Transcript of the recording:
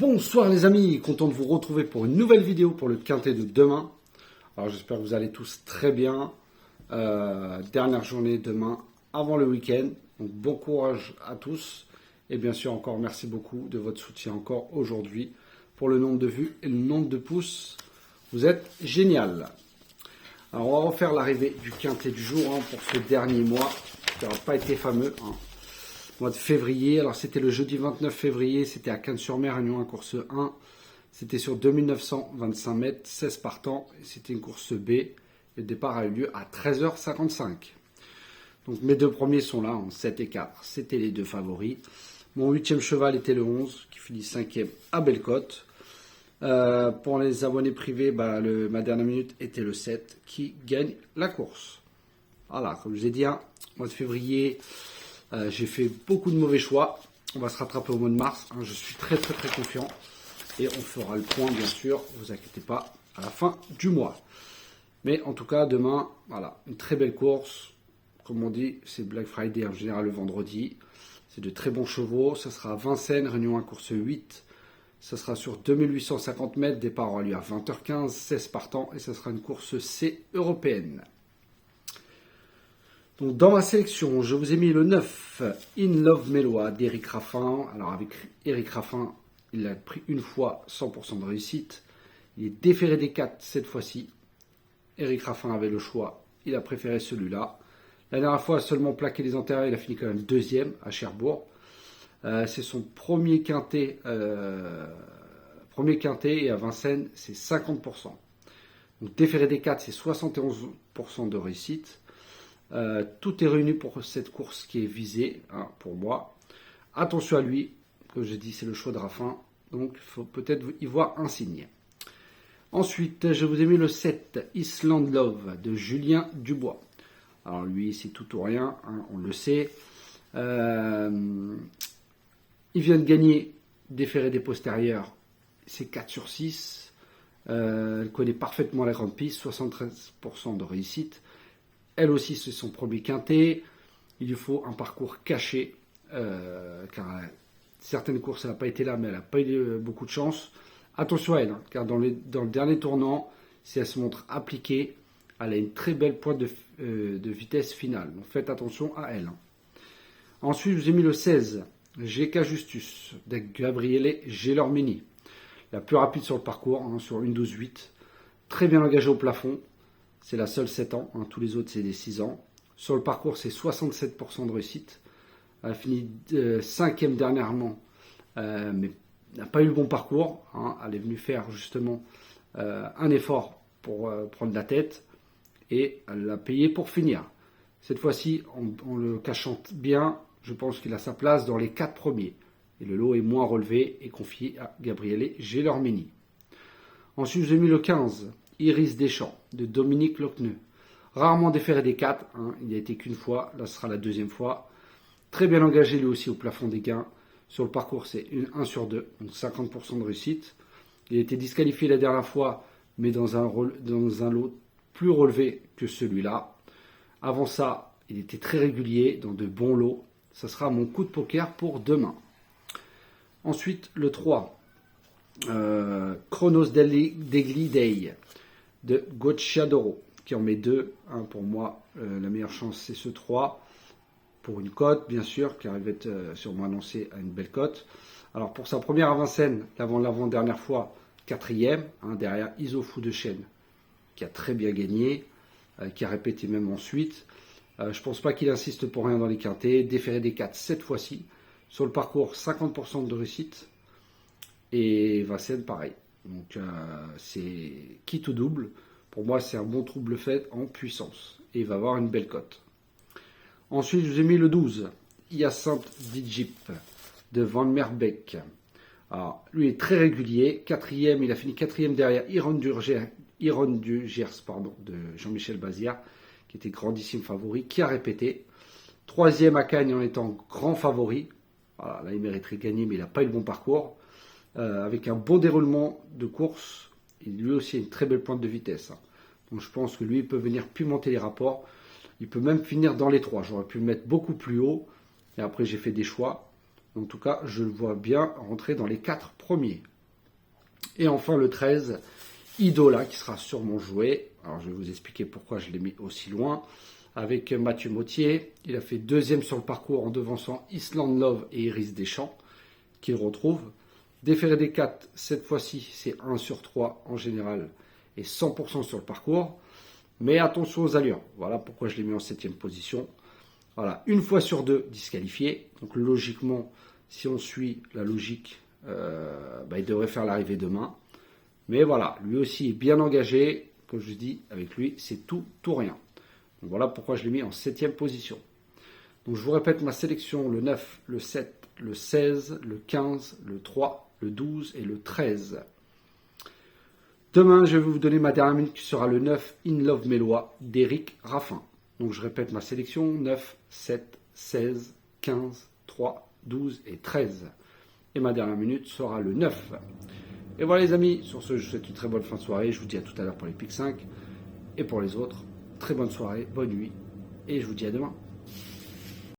Bonsoir les amis, content de vous retrouver pour une nouvelle vidéo pour le quintet de demain. Alors j'espère que vous allez tous très bien. Dernière journée demain avant le week-end. Donc bon courage à tous. Et bien sûr encore merci beaucoup de votre soutien encore aujourd'hui pour le nombre de vues et le nombre de pouces. Vous êtes génial. Alors on va refaire l'arrivée du quintet du jour pour ce dernier mois qui n'aura pas été fameux. Mois de février, alors c'était le jeudi 29 février, c'était à Cannes-sur-Mer, Union 1, course 1. C'était sur 2925 mètres, 16 partants, et c'était une course B. Le départ a eu lieu à 13h55. Donc mes deux premiers sont là, en 7 et 4. C'était les deux favoris. Mon 8e cheval était le 11, qui finit 5e à Bellecote. Pour les abonnés privés, ma dernière minute était le 7, qui gagne la course. Voilà, comme je vous ai dit, mois de février... j'ai fait beaucoup de mauvais choix. On va se rattraper au mois de mars. Je suis très confiant. Et on fera le point, bien sûr, ne vous inquiétez pas, à la fin du mois. Mais en tout cas, demain, voilà, une très belle course. Comme on dit, c'est Black Friday en général le vendredi. C'est de très bons chevaux. Ça sera à Vincennes, Réunion 1, course 8. Ça sera sur 2850 mètres. Départ aura lieu à 20h15, 16 partants. Et ça sera une course C européenne. Donc dans ma sélection, je vous ai mis le 9, In Love Meloa d'Éric Raffin. Alors avec Éric Raffin, il a pris une fois 100% de réussite. Il est déféré des 4 cette fois-ci. Éric Raffin avait le choix, il a préféré celui-là. La dernière fois, seulement plaqué les antérieurs, il a fini quand même deuxième à Cherbourg. C'est son premier quintet et à Vincennes, c'est 50%. Donc déféré des 4, c'est 71% de réussite. Tout est réuni pour cette course qui est visée, pour moi. Attention à lui, comme je dis, c'est le choix de Raffin, donc il faut peut-être y voir un signe. Ensuite, je vous ai mis le 7, Island Love, de Julien Dubois. Alors lui, c'est tout ou rien, on le sait. Il vient de gagner déféré des postérieurs, c'est 4 sur 6. Elle connaît parfaitement la grande piste, 73% de réussite. Elle aussi, c'est son premier quintet. Il lui faut un parcours caché, car certaines courses, elle n'a pas été là, mais elle n'a pas eu beaucoup de chance. Attention à elle, car dans le dernier tournant, si elle se montre appliquée, elle a une très belle pointe de vitesse finale. Donc faites attention à elle. Ensuite, je vous ai mis le 16, GK Justus, de Gabriele Gelormini. La plus rapide sur le parcours, sur 1,12,8. Très bien engagée au plafond. C'est la seule 7 ans, tous les autres c'est des 6 ans. Sur le parcours, c'est 67% de réussite. Elle a fini 5e dernièrement, mais n'a pas eu le bon parcours. Elle est venue faire justement un effort pour prendre la tête et elle l'a payé pour finir. Cette fois-ci, en le cachant bien, je pense qu'il a sa place dans les 4 premiers. Et le lot est moins relevé et confié à Gabriele Gelormini. Ensuite, j'ai mis le 15. Iris Deschamps, de Dominique Locneux. Rarement déféré des 4, il n'y a été qu'une fois, là ce sera la deuxième fois. Très bien engagé lui aussi au plafond des gains. Sur le parcours, c'est 1 sur 2, donc 50% de réussite. Il a été disqualifié la dernière fois, mais dans un lot plus relevé que celui-là. Avant ça, il était très régulier, dans de bons lots. Ça sera mon coup de poker pour demain. Ensuite, le 3, Chronos degli Dei, de Gocciadoro, qui en met 2. Pour moi, la meilleure chance, c'est ce 3. Pour une cote, bien sûr, qui arrive à être sûrement annoncé à une belle cote. Alors, pour sa première à Vincennes, l'avant-dernière fois, 4e, derrière Isofou de Chêne, qui a très bien gagné, qui a répété même ensuite. Je ne pense pas qu'il insiste pour rien dans les quintets. Déféré des 4 cette fois-ci. Sur le parcours, 50% de réussite. Et Vincennes, pareil. Donc c'est quitte ou double. Pour moi, c'est un bon trouble fait en puissance. Et il va avoir une belle cote. Ensuite, je vous ai mis le 12. Hyacinthe Dijip de Van Merbeek. Alors, lui est très régulier. 4e, il a fini 4e derrière Iron du Gers, de Jean-Michel Bazir, qui était grandissime favori, qui a répété. 3e à Cagnes en étant grand favori. Voilà, là, il mériterait de gagner, mais il n'a pas eu le bon parcours. Avec un bon déroulement de course, et lui aussi a une très belle pointe de vitesse. Donc je pense que lui, il peut venir pimenter les rapports. Il peut même finir dans les 3. J'aurais pu le mettre beaucoup plus haut. Et après, j'ai fait des choix. En tout cas, je le vois bien rentrer dans les 4 premiers. Et enfin le 13, Idola, qui sera sur mon jouet. Alors je vais vous expliquer pourquoi je l'ai mis aussi loin. Avec Mathieu Mottier, il a fait deuxième sur le parcours en devançant Island Love et Iris Deschamps, qu'il retrouve. Déféré des 4, cette fois-ci, c'est 1 sur 3 en général et 100% sur le parcours. Mais attention aux allures. Voilà pourquoi je l'ai mis en 7e position. Voilà, une fois sur 2 disqualifié. Donc logiquement, si on suit la logique, il devrait faire l'arrivée demain. Mais voilà, lui aussi est bien engagé. Comme je dis, avec lui, c'est tout ou rien. Donc voilà pourquoi je l'ai mis en 7e position. Donc je vous répète ma sélection, le 9, le 7, le 16, le 15, le 3, le 12 et le 13. Demain, je vais vous donner ma dernière minute qui sera le 9, In Love Mélois d'Éric Raffin. Donc je répète ma sélection, 9, 7, 16, 15, 3, 12 et 13. Et ma dernière minute sera le 9. Et voilà les amis, sur ce, je vous souhaite une très bonne fin de soirée. Je vous dis à tout à l'heure pour les Pics 5. Et pour les autres, très bonne soirée, bonne nuit. Et je vous dis à demain.